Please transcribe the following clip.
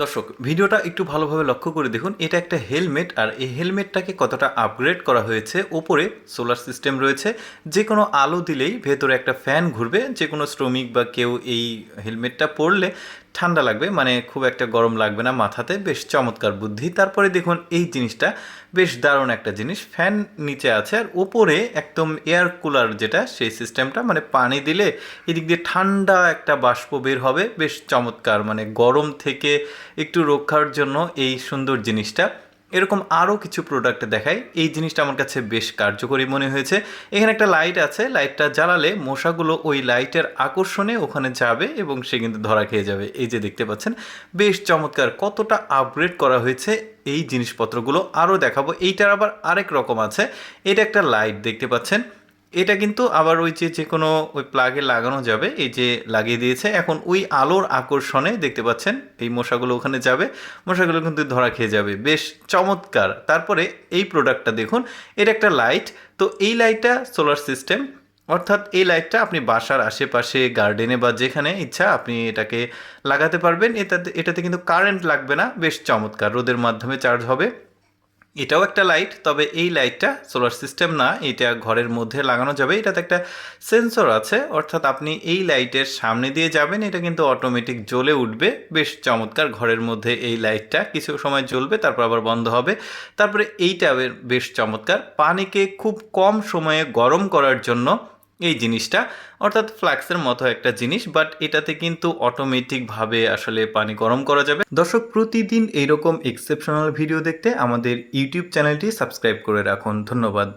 দর্শক ভিডিওটা একটু ভালোভাবে লক্ষ্য করে দেখুন। এটা একটা হেলমেট, আর এই হেলমেটটাকে কতটা আপগ্রেড করা হয়েছে। ওপরে সোলার সিস্টেম রয়েছে, যে কোনো আলো দিলেই ভেতরে একটা ফ্যান ঘুরবে। যে কোনো শ্রমিক বা কেউ এই হেলমেটটা পরলে ঠান্ডা লাগবে, মানে খুব একটা গরম লাগবে না মাথাতে। বেশ চমৎকার বুদ্ধি। তারপরে দেখুন এই জিনিসটা বেশ দারুণ একটা জিনিস। ফ্যান নিচে আছে আর ওপরে একদম এয়ার কুলার, যেটা সেই সিস্টেমটা, মানে পানি দিলে এদিক দিয়ে ঠান্ডা একটা বাষ্প বের হবে। বেশ চমৎকার, মানে গরম থেকে একটু রক্ষার জন্য এই সুন্দর জিনিসটা। এরকম আরও কিছু প্রোডাক্ট দেখায়। এই জিনিসটা আমার কাছে বেশ কার্যকরী মনে হয়েছে। এখানে একটা লাইট আছে, লাইটটা জ্বালালে মশাগুলো ওই লাইটের আকর্ষণে ওখানে যাবে এবং সে কিন্তু ধরা খেয়ে যাবে। এই যে দেখতে পাচ্ছেন, বেশ চমৎকার। কতটা আপগ্রেড করা হয়েছে এই জিনিসপত্রগুলো। আরও দেখাবো। এইটার আবার আরেক রকম আছে। এটা একটা লাইট দেখতে পাচ্ছেন। এটা কিন্তু আবার ওই যে কোনো ওই প্লাগে লাগানো যাবে। এই যে লাগিয়ে দিয়েছে, এখন ওই আলোর আকর্ষণে দেখতে পাচ্ছেন এই মশাগুলো ওখানে যাবে, মশাগুলো কিন্তু ধরা খেয়ে যাবে। বেশ চমৎকার। তারপরে এই প্রোডাক্টটা দেখুন, এটা একটা লাইট। তো এই লাইটটা সোলার সিস্টেম, অর্থাৎ এই লাইটটা আপনি বাসার আশেপাশে, গার্ডেনে বা যেখানে ইচ্ছা আপনি এটাকে লাগাতে পারবেন। এটাতে কিন্তু কারেন্ট লাগবে না। বেশ চমৎকার, রোদের মাধ্যমে চার্জ হবে। এটাও একটা লাইট, তবে এই লাইটটা সোলার সিস্টেম না, এটা ঘরের মধ্যে লাগানো যাবে। এটাতে একটা সেন্সর আছে, অর্থাৎ আপনি এই লাইটের সামনে দিয়ে যাবেন, এটা কিন্তু অটোমেটিক জ্বলে উঠবে। বেশ চমৎকার। ঘরের মধ্যে এই লাইটটা কিছু সময় জ্বলবে, তারপর আবার বন্ধ হবে। তারপরে এইটা বেশ চমৎকার, পানিকে খুব কম সময়ে গরম করার জন্য এই জিনিসটা, অর্থাৎ ফ্লাক্সের মতো একটা জিনিস, বাট এটাতে কিন্তু অটোমেটিকভাবে আসলে পানি গরম করা যাবে। দর্শক, প্রতিদিন এইরকম এক্সেপশনাল ভিডিও দেখতে আমাদের ইউটিউব চ্যানেলটি সাবস্ক্রাইব করে রাখুন। ধন্যবাদ।